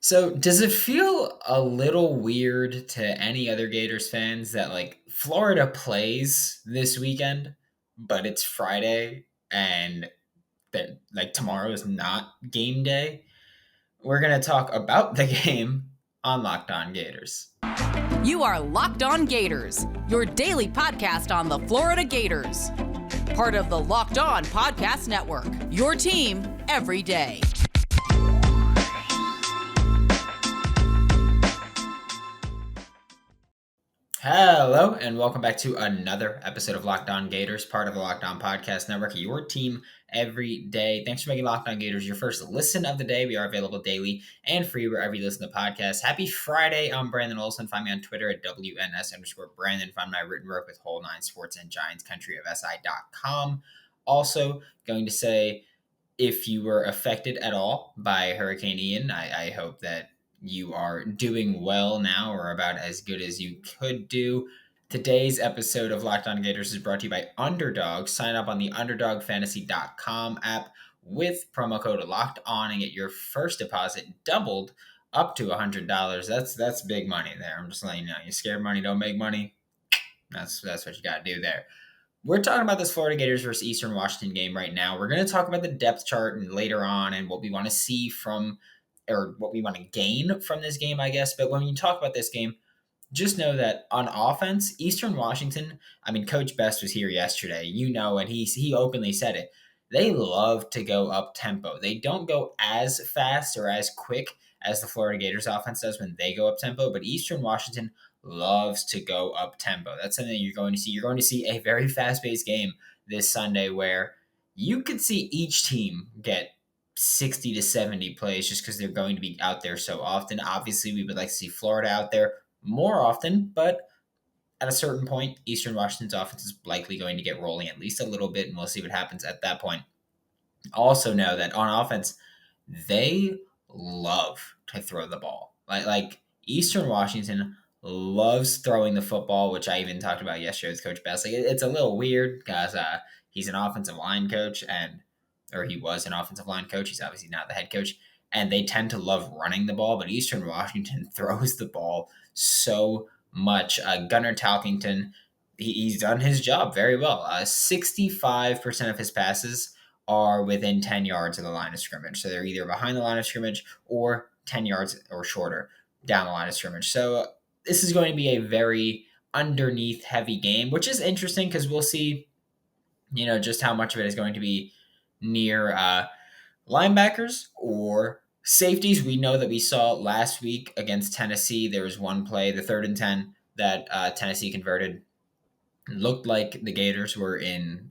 So, does it feel a little weird to any other Gators fans that Florida plays this weekend, but it's Friday and that tomorrow is not game day? We're going to talk about the game on Locked On Gators. You are Locked On Gators, your daily podcast on the Florida Gators. Part of the Locked On Podcast Network, your team every day. Hello, and welcome back to another episode of Locked On Gators, part of the Locked On Podcast Network, your team every day. Thanks for making Locked On Gators your first listen of the day. We are available daily and free wherever you listen to podcasts. Happy Friday. I'm Brandon Olson. Find me on Twitter at WNS_Brandon. Find my written work with Whole Nine Sports and Giants Country of SI.com. Also, going to say, if you were affected at all by Hurricane Ian, I hope that you are doing well now, or about as good as you could do. Today's episode of Locked On Gators is brought to you by Underdog. Sign up on the UnderdogFantasy.com app with promo code Locked On and get your first deposit doubled up to $100. That's big money there. I'm just letting you know. You scared money don't make money. That's what you got to do there. We're talking about this Florida Gators versus Eastern Washington game right now. We're going to talk about the depth chart and later on and what we want to see from, or what we want to gain from this game, I guess. But when you talk about this game, just know that on offense, Eastern Washington, Coach Best was here yesterday, and he openly said it. They love to go up tempo. They don't go as fast or as quick as the Florida Gators offense does when they go up tempo, but Eastern Washington loves to go up tempo. That's something you're going to see. You're going to see a very fast-paced game this Sunday where you could see each team get 60 to 70 plays just because they're going to be out there so often. Obviously, we would like to see Florida out there more often, but at a certain point, Eastern Washington's offense is likely going to get rolling at least a little bit, and we'll see what happens at that point. Also know that on offense, they love to throw the ball. Like Eastern Washington loves throwing the football, which I even talked about yesterday with Coach Best. It's a little weird because he's an offensive line coach, or he was an offensive line coach. He's obviously not the head coach, and they tend to love running the ball. But Eastern Washington throws the ball so much. Gunnar Talkington, he's done his job very well. 65% of his passes are within 10 yards of the line of scrimmage. So they're either behind the line of scrimmage or 10 yards or shorter down the line of scrimmage. So this is going to be a very underneath heavy game, which is interesting because we'll see, just how much of it is going to be near linebackers or safeties. We know that we saw last week against Tennessee, there was one play, the 3rd and 10, that Tennessee converted. It looked like the Gators were in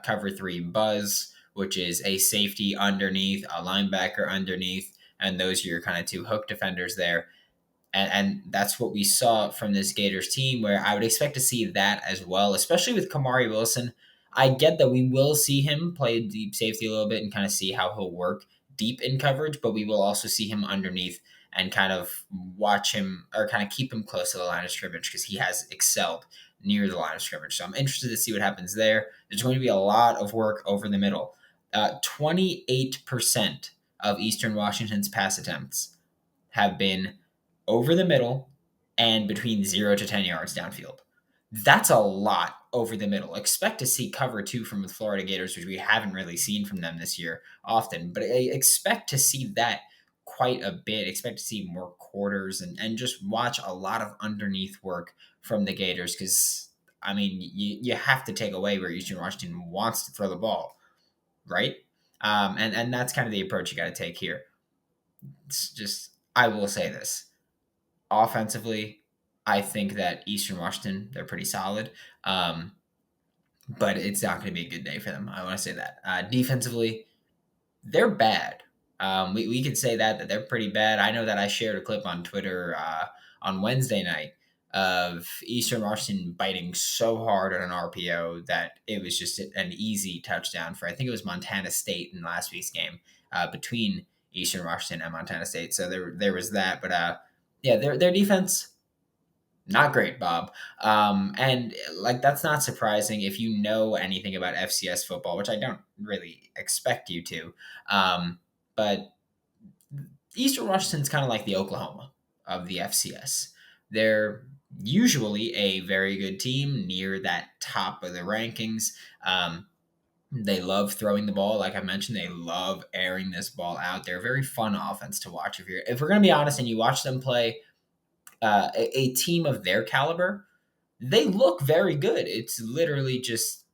cover 3 buzz, which is a safety underneath, a linebacker underneath, and those are your kind of 2 hook defenders there. And that's what we saw from this Gators team, where I would expect to see that as well, especially with Kamari Wilson. I get that we will see him play deep safety a little bit and kind of see how he'll work deep in coverage, but we will also see him underneath and kind of watch him or kind of keep him close to the line of scrimmage because he has excelled near the line of scrimmage. So I'm interested to see what happens there. There's going to be a lot of work over the middle. 28% of Eastern Washington's pass attempts have been over the middle and between 0 to 10 yards downfield. That's a lot over the middle. Expect to see cover 2 from the Florida Gators, which we haven't really seen from them this year often, but I expect to see that quite a bit. Expect to see more quarters and just watch a lot of underneath work from the Gators because, you have to take away where Eastern Washington wants to throw the ball, right? And that's kind of the approach you got to take here. It's just, I will say this. Offensively, I think that Eastern Washington, they're pretty solid. But it's not going to be a good day for them. I want to say that. Defensively, they're bad. We could say that they're pretty bad. I know that I shared a clip on Twitter on Wednesday night of Eastern Washington biting so hard on an RPO that it was just an easy touchdown for, I think it was Montana State in last week's game between Eastern Washington and Montana State. So there was that. But their defense, not great, Bob. And that's not surprising if you know anything about FCS football, which I don't really expect you to. But Eastern Washington's kind of like the Oklahoma of the FCS. They're usually a very good team near that top of the rankings. They love throwing the ball, like I mentioned. They love airing this ball out. They're a very fun offense to watch. If we're going to be honest, and you watch them play a team of their caliber, they look very good. It's literally just,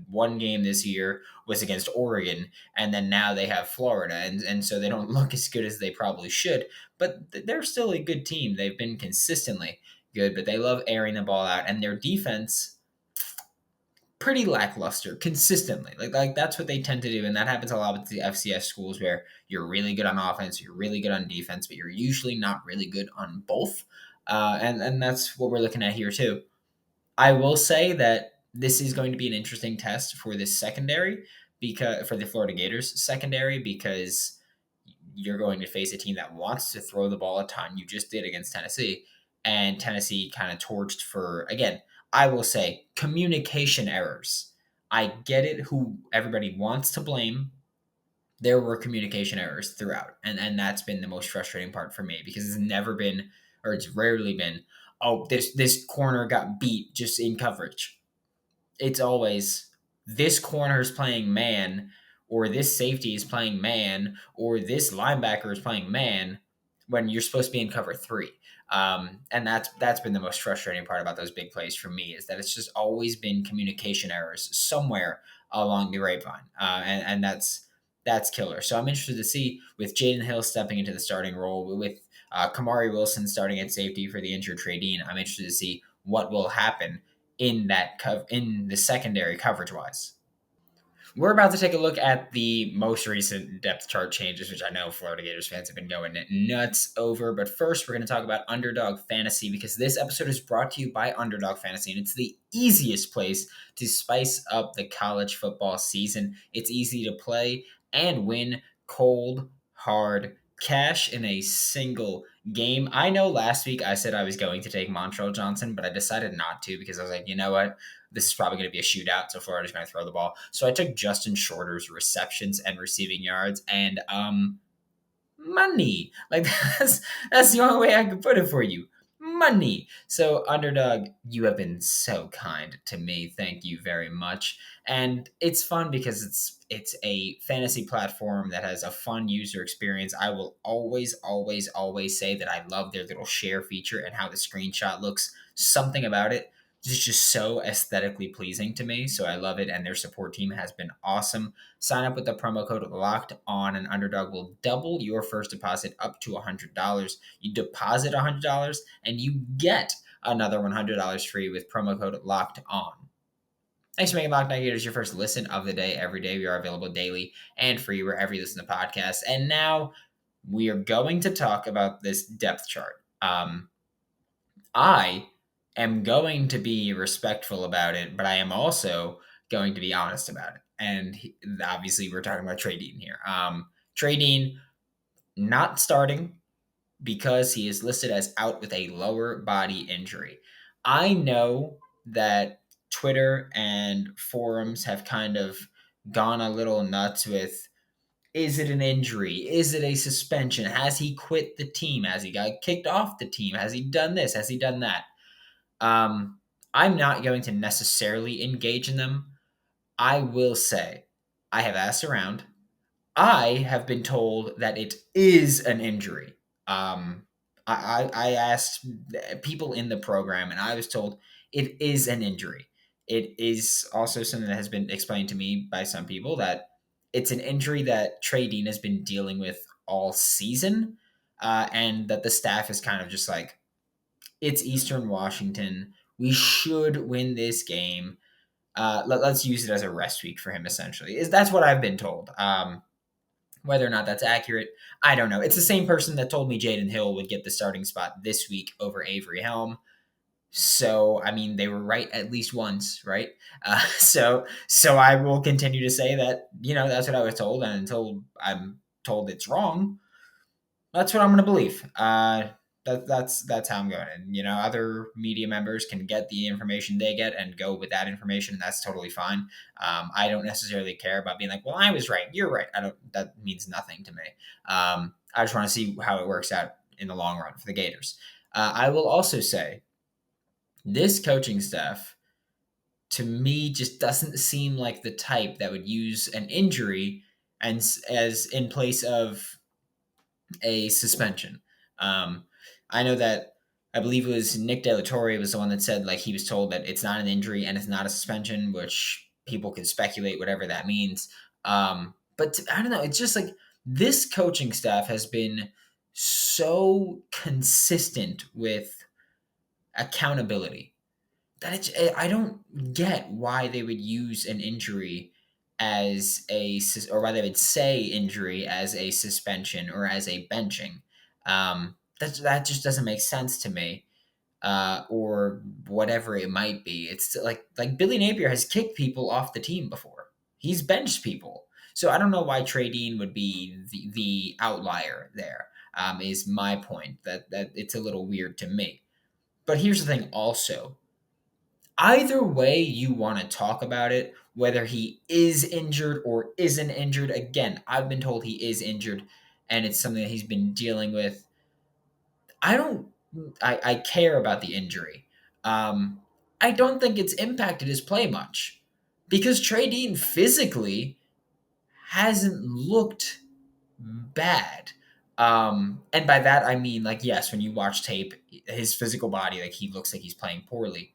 one game this year was against Oregon, and then now they have Florida, and so they don't look as good as they probably should, but they're still a good team. They've been consistently good, but they love airing the ball out, and their defense pretty lackluster consistently. Like that's what they tend to do, and that happens a lot with the FCS schools where you're really good on offense, you're really good on defense, but you're usually not really good on both. And that's what we're looking at here too. I will say that this is going to be an interesting test for this secondary, because for the Florida Gators secondary, because you're going to face a team that wants to throw the ball a ton. You just did against Tennessee, and Tennessee kind of torched for, again, I will say, communication errors. I get it who everybody wants to blame. There were communication errors throughout, and that's been the most frustrating part for me, because it's never been, or it's rarely been, oh, this corner got beat just in coverage. It's always, this corner is playing man, or this safety is playing man, or this linebacker is playing man, when you're supposed to be in cover three. And that's been the most frustrating part about those big plays for me, is that it's just always been communication errors somewhere along the grapevine, and that's killer. So I'm interested to see, with Jaydon Hill stepping into the starting role, with Kamari Wilson starting at safety for the injured Trey Dean. I'm interested to see what will happen in in the secondary coverage wise. We're about to take a look at the most recent depth chart changes, which I know Florida Gators fans have been going nuts over. But first, we're going to talk about Underdog Fantasy, because this episode is brought to you by Underdog Fantasy, and it's the easiest place to spice up the college football season. It's easy to play and win cold, hard cash in a single game. I know last week I said I was going to take Montrell Johnson, but I decided not to, because I was like, you know what? This is probably going to be a shootout, so Florida's going to throw the ball. So I took Justin Shorter's receptions and receiving yards, and money. Like that's the only way I could put it for you. Money. So Underdog, you have been so kind to me. Thank you very much. And it's fun because it's a fantasy platform that has a fun user experience. I will always say that I love their little share feature and how the screenshot looks. Something about it is just so aesthetically pleasing to me. So I love it, and their support team has been awesome. Sign up with the promo code Locked On, and Underdog will double your first deposit up to $100. You deposit $100, and you get another $100 free with promo code Locked On. Thanks for making Locked On Gators your first listen of the day every day. We are available daily and free wherever you listen to podcasts. And now we are going to talk about this depth chart. I am going to be respectful about it, but I am also going to be honest about it. And obviously, we're talking about Trey Dean here. Trey Dean not starting because he is listed as out with a lower body injury. I know that Twitter and forums have kind of gone a little nuts with, is it an injury? Is it a suspension? Has he quit the team? Has he got kicked off the team? Has he done this? Has he done that? I'm not going to necessarily engage in them. I will say, I have asked around. I have been told that it is an injury. I asked people in the program, and I was told it is an injury. It is also something that has been explained to me by some people, that it's an injury that Trey Dean has been dealing with all season, and that the staff is kind of just like, it's Eastern Washington. We should win this game. Let's use it as a rest week for him, essentially. That's what I've been told. Whether or not that's accurate, I don't know. It's the same person that told me Jaydon Hill would get the starting spot this week over Avery Helm. So, I mean, they were right at least once, right? So I will continue to say that, that's what I was told. And until I'm told it's wrong, that's what I'm going to believe. That's how I'm going. And other media members can get the information they get and go with that information. That's totally fine. I don't necessarily care about being like, well, I was right, you're right. I don't. That means nothing to me. I just want to see how it works out in the long run for the Gators. I will also say this coaching staff to me just doesn't seem like the type that would use an injury and as in place of a suspension. Um, I know that I believe it was Nick De La Torre was the one that said like he was told that it's not an injury and it's not a suspension, which people can speculate whatever that means. But I don't know. It's just like this coaching staff has been so consistent with accountability that I don't get why they would use an injury as or why they would say injury as a suspension or as a benching. That just doesn't make sense to me. Or whatever it might be. It's like Billy Napier has kicked people off the team before. He's benched people. So I don't know why Trey Dean would be the outlier there. Is my point that it's a little weird to me. But here's the thing also, either way you want to talk about it, whether he is injured or isn't injured, again, I've been told he is injured and it's something that he's been dealing with. I don't, I care about the injury. Um, I don't think it's impacted his play much because Trey Dean physically hasn't looked bad. And by that, I mean, like, yes, when you watch tape, his physical body, like, he looks like he's playing poorly,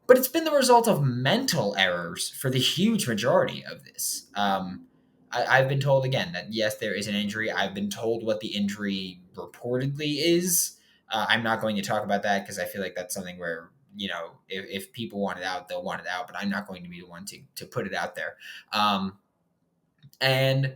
but it's been the result of mental errors for the huge majority of this. I've been told again that yes, there is an injury. I've been told what the injury reportedly is. I'm not going to talk about that because I feel like that's something where if people want it out, they'll want it out. But I'm not going to be the one to put it out there. And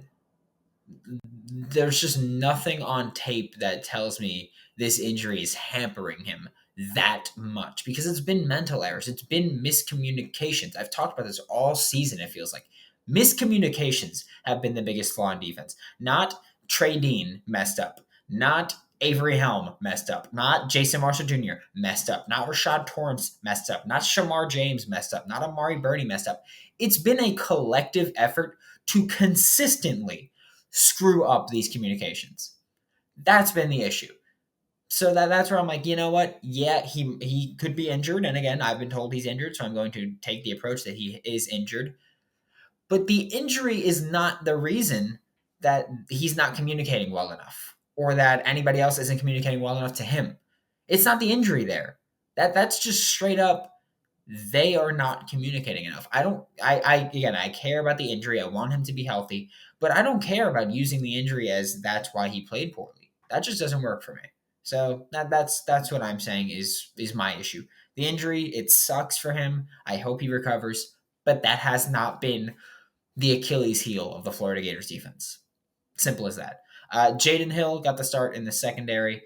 there's just nothing on tape that tells me this injury is hampering him that much because it's been mental errors. It's been miscommunications. I've talked about this all season, it feels like. Miscommunications have been the biggest flaw in defense. Not Trey Dean messed up. Not Avery Helm messed up. Not Jason Marshall Jr. messed up. Not Rashad Torrance messed up. Not Shamar James messed up. Not Amari Burney messed up. It's been a collective effort to consistently screw up these communications. That's been the issue. So that's where I'm like, you know what? Yeah, he could be injured. And again, I've been told he's injured, so I'm going to take the approach that he is injured. But the injury is not the reason that he's not communicating well enough or that anybody else isn't communicating well enough to him. It's not the injury there. That's just straight up they are not communicating enough. I care about the injury. I want him to be healthy, but I don't care about using the injury as that's why he played poorly. That just doesn't work for me. So that's what I'm saying is my issue. The injury, it sucks for him. I hope he recovers, but that has not been the Achilles heel of the Florida Gators defense. Simple as that. Jaydon Hill got the start in the secondary.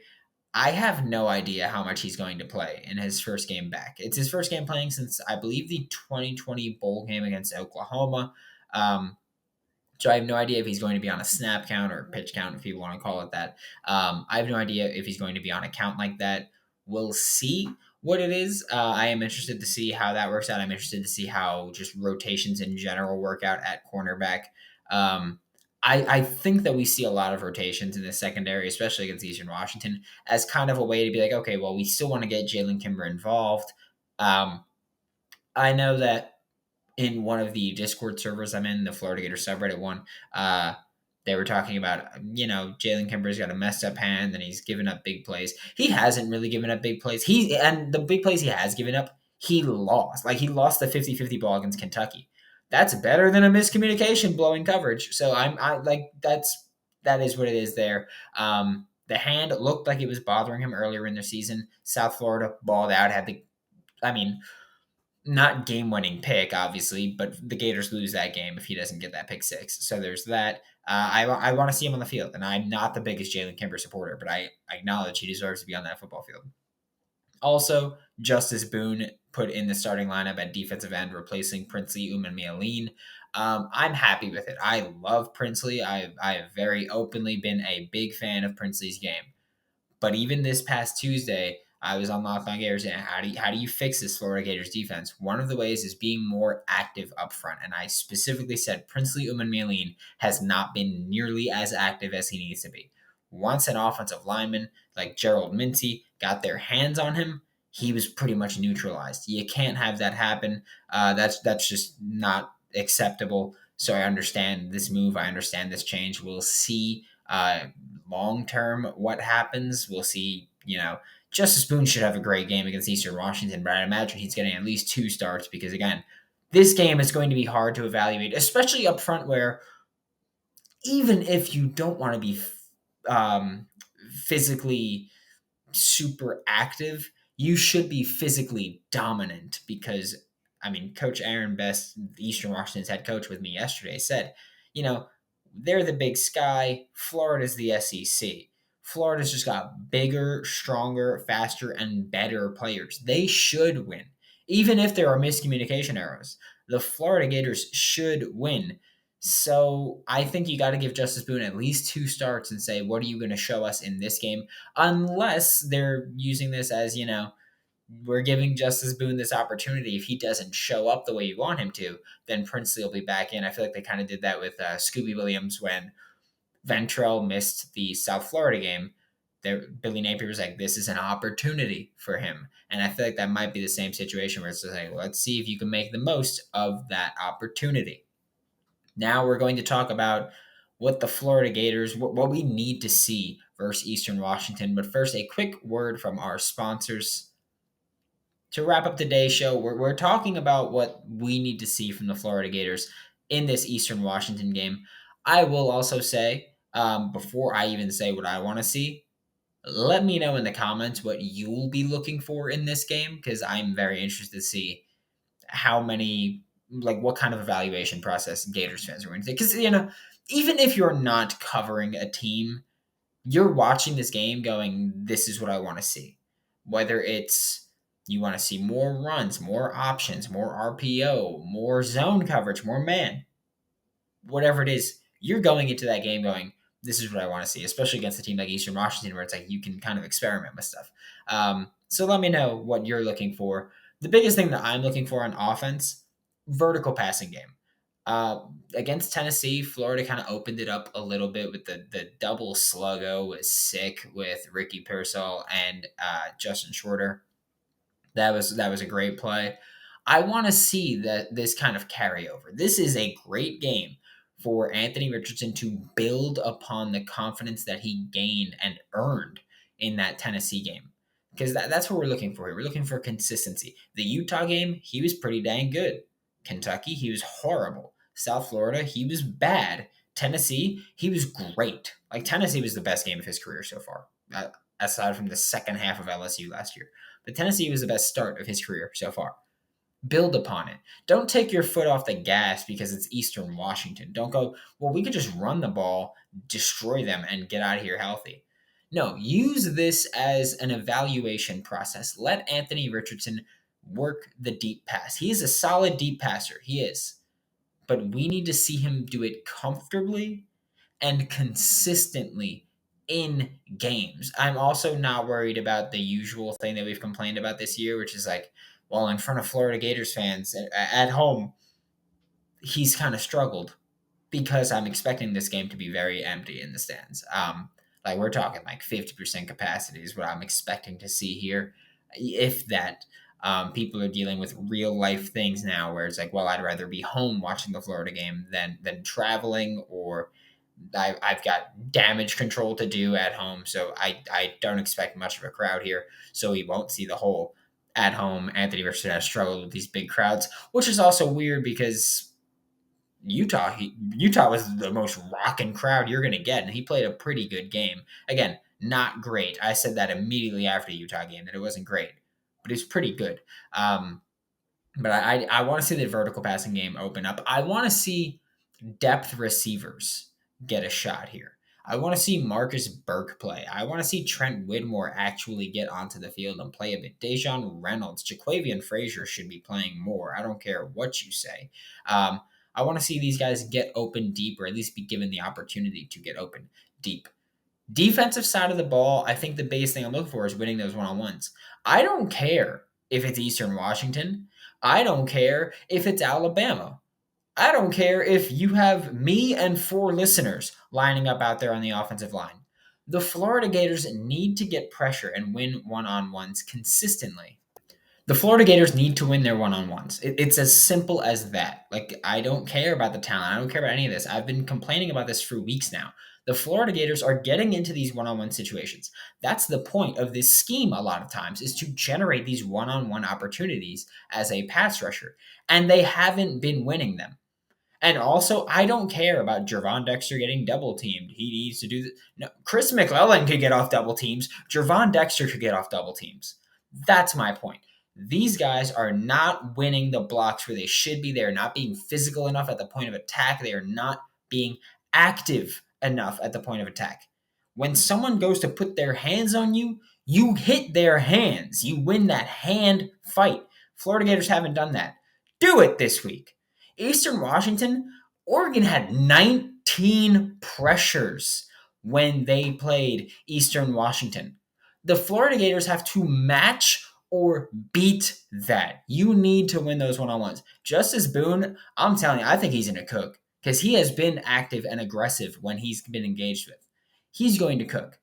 I have no idea how much he's going to play in his first game back. It's his first game playing since, I believe, the 2020 bowl game against Oklahoma. So I have no idea if he's going to be on a snap count or pitch count, if you want to call it that. I have no idea if he's going to be on a count like that. We'll see what it is. I am interested to see how that works out. I'm interested to see how just rotations in general work out at cornerback. I think that we see a lot of rotations in the secondary, especially against Eastern Washington, as kind of a way to be like, okay, well, we still want to get Jalen Kimber involved. I know that in one of the Discord servers I'm in, the Florida Gators subreddit one, they were talking about, Jalen Kimber's got a messed up hand and he's given up big plays. He hasn't really given up big plays. And the big plays he has given up, he lost. Like, he lost the 50-50 ball against Kentucky. That's better than a miscommunication blowing coverage. So that is what it is there. The hand looked like it was bothering him earlier in the season. South Florida balled out, not game-winning pick, obviously, but the Gators lose that game if he doesn't get that pick six. So there's that. I want to see him on the field, and I'm not the biggest Jalen Kimber supporter, but I acknowledge he deserves to be on that football field. Also, Justus Boone put in the starting lineup at defensive end, replacing Princely Umanmielen. I'm happy with it. I love Princely. I've very openly been a big fan of Princely's game. But even this past Tuesday, I was on Locked On Gators, and how do you fix this Florida Gators defense? One of the ways is being more active up front, and I specifically said Princely Umanmielen has not been nearly as active as he needs to be. Once an offensive lineman like Gerald Mincy got their hands on him, he was pretty much neutralized. You can't have that happen. That's just not acceptable. So I understand this move. I understand this change. We'll see long term what happens. We'll see. Justus Boone should have a great game against Eastern Washington, but I imagine he's getting at least 2 starts because again, this game is going to be hard to evaluate, especially up front where even if you don't want to be um, physically super active, you should be physically dominant because, I mean, Coach Aaron Best, Eastern Washington's head coach with me yesterday, said, you know, they're the Big Sky. Florida's the SEC. Florida's just got bigger, stronger, faster, and better players. They should win. Even if there are miscommunication errors, the Florida Gators should win. So I think you got to give Justus Boone at least 2 starts and say, what are you going to show us in this game? Unless they're using this as, we're giving Justus Boone this opportunity. If he doesn't show up the way you want him to, then Princely will be back in. I feel like they kind of did that with Scooby Williams when Ventrell missed the South Florida game. Billy Napier was like, this is an opportunity for him. And I feel like that might be the same situation where it's like, let's see if you can make the most of that opportunity. Now we're going to talk about what the Florida Gators, what we need to see versus Eastern Washington. But first, a quick word from our sponsors. To wrap up today's show, we're talking about what we need to see from the Florida Gators in this Eastern Washington game. I will also say, before I even say what I want to see, let me know in the comments what you'll be looking for in this game because I'm very interested to see how many, like, what kind of evaluation process Gators fans are going to take. Because, even if you're not covering a team, you're watching this game going, this is what I want to see. Whether it's you want to see more runs, more options, more RPO, more zone coverage, more man, whatever it is, you're going into that game going, this is what I want to see, especially against a team like Eastern Washington, where it's like you can kind of experiment with stuff. So let me know what you're looking for. The biggest thing that I'm looking for on offense, vertical passing game. Against Tennessee, Florida kind of opened it up a little bit with the double sluggo was sick with Ricky Pearsall and Justin Shorter. That was a great play. I want to see this kind of carryover. This is a great game for Anthony Richardson to build upon the confidence that he gained and earned in that Tennessee game. Because that's what we're looking for here. We're looking for consistency. The Utah game, he was pretty dang good. Kentucky, he was horrible. South Florida, he was bad. Tennessee, he was great. Like, Tennessee was the best game of his career so far, aside from the second half of LSU last year. But Tennessee was the best start of his career so far. Build upon it. Don't take your foot off the gas because it's Eastern Washington. Don't go, well, we could just run the ball, destroy them, and get out of here healthy. No, use this as an evaluation process. Let Anthony Richardson work the deep pass. He is a solid deep passer. He is. But we need to see him do it comfortably and consistently in games. I'm also not worried about the usual thing that we've complained about this year, which is like, well, in front of Florida Gators fans at home, he's kind of struggled because I'm expecting this game to be very empty in the stands. Like, we're talking like 50% capacity is what I'm expecting to see here, if that. People are dealing with real life things now where it's like, well, I'd rather be home watching the Florida game than traveling, or I've got damage control to do at home, so I don't expect much of a crowd here, so we won't see the whole at home. Anthony Richardson has struggled with these big crowds, which is also weird because Utah was the most rocking crowd you're going to get, and he played a pretty good game. Again, not great. I said that immediately after the Utah game, that it wasn't great, but it's pretty good. But I want to see the vertical passing game open up. I want to see depth receivers get a shot here. I want to see Marcus Burke play. I want to see Trent Whitmore actually get onto the field and play a bit. Dejon Reynolds, Jaquavian Frazier should be playing more. I don't care what you say. I want to see these guys get open deep, or at least be given the opportunity to get open deep. Defensive side of the ball, I think the biggest thing I'm looking for is winning those one-on-ones. I don't care if it's Eastern Washington. I don't care if it's Alabama. I don't care if you have me and 4 listeners lining up out there on the offensive line. The Florida Gators need to get pressure and win one-on-ones consistently. The Florida Gators need to win their one-on-ones. It's as simple as that. Like, I don't care about the talent. I don't care about any of this. I've been complaining about this for weeks now. The Florida Gators are getting into these one-on-one situations. That's the point of this scheme a lot of times, is to generate these one-on-one opportunities as a pass rusher. And they haven't been winning them. And also, I don't care about Gervon Dexter getting double teamed. He needs to do this. No, Chris McClellan could get off double teams. Gervon Dexter could get off double teams. That's my point. These guys are not winning the blocks where they should be. They are not being physical enough at the point of attack. They are not being active enough at the point of attack. When someone goes to put their hands on you, you hit their hands. You win that hand fight. Florida Gators haven't done that. Do it this week. Eastern Washington, Oregon had 19 pressures when they played Eastern Washington. The Florida Gators have to match or beat that. You need to win those one-on-ones. Justus Boone, I'm telling you, I think he's going to cook because he has been active and aggressive when he's been engaged with. He's going to cook.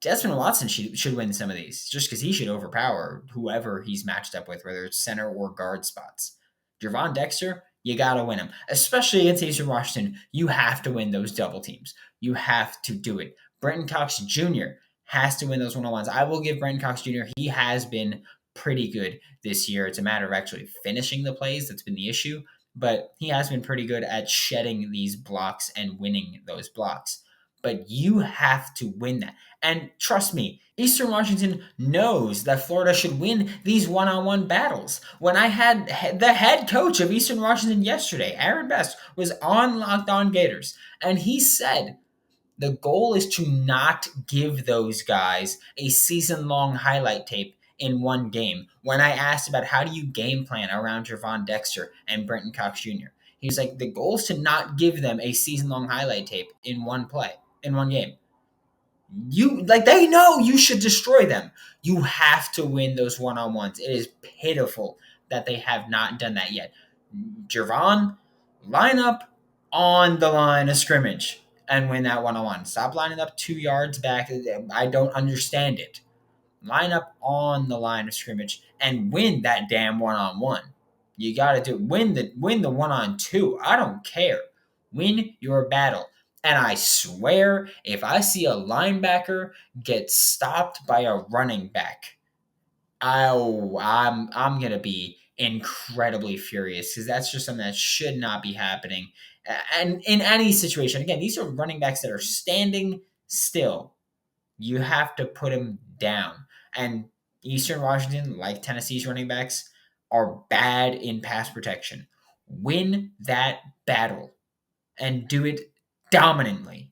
Desmond Watson should win some of these just because he should overpower whoever he's matched up with, whether it's center or guard spots. Gervon Dexter, you got to win them, especially against Eastern Washington. You have to win those double teams. You have to do it. Brenton Cox Jr. has to win those one-on-ones. I will give Brenton Cox Jr. He has been pretty good this year. It's a matter of actually finishing the plays that's been the issue, but he has been pretty good at shedding these blocks and winning those blocks. But you have to win that. And trust me, Eastern Washington knows that Florida should win these one-on-one battles. When I had the head coach of Eastern Washington yesterday, Aaron Best, was on Locked On Gators, and he said the goal is to not give those guys a season-long highlight tape in one game. When I asked about how do you game plan around Gervon Dexter and Brenton Cox Jr., he was like, the goal is to not give them a season-long highlight tape in one play, in one game. They know you should destroy them. You have to win those one-on-ones. It is pitiful that they have not done that yet. Gervon, line up on the line of scrimmage and win that one-on-one. Stop lining up 2 yards back. I don't understand it. Line up on the line of scrimmage and win that damn one-on-one. You got to do win the one-on-two. I don't care. Win your battle. And I swear, if I see a linebacker get stopped by a running back, I'm gonna be incredibly furious because that's just something that should not be happening. And in any situation, again, these are running backs that are standing still. You have to put them down. And Eastern Washington, like Tennessee's running backs, are bad in pass protection. Win that battle and do it dominantly.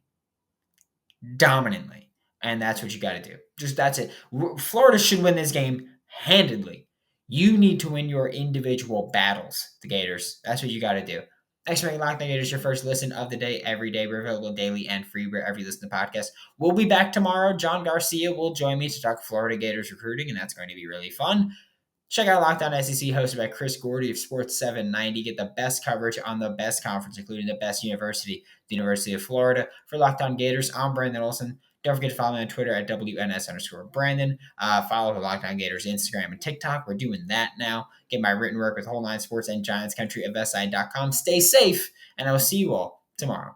Dominantly. And that's what you got to do. Just that's it. Florida should win this game handedly. You need to win your individual battles, the Gators. That's what you got to do. Thanks for making Locked On Gators your first listen of the day every day. We're available daily and free wherever you listen to the podcast. We'll be back tomorrow. John Garcia will join me to talk Florida Gators recruiting, and that's going to be really fun. Check out Locked On SEC, hosted by Chris Gordy of Sports 790. Get the best coverage on the best conference, including the best university, the University of Florida. For Locked On Gators, I'm Brandon Olson. Don't forget to follow me on Twitter at WNS_Brandon. Follow the Locked On Gators Instagram and TikTok. We're doing that now. Get my written work with Whole Nine Sports and Giants Country of SI.com. Stay safe, and I will see you all tomorrow.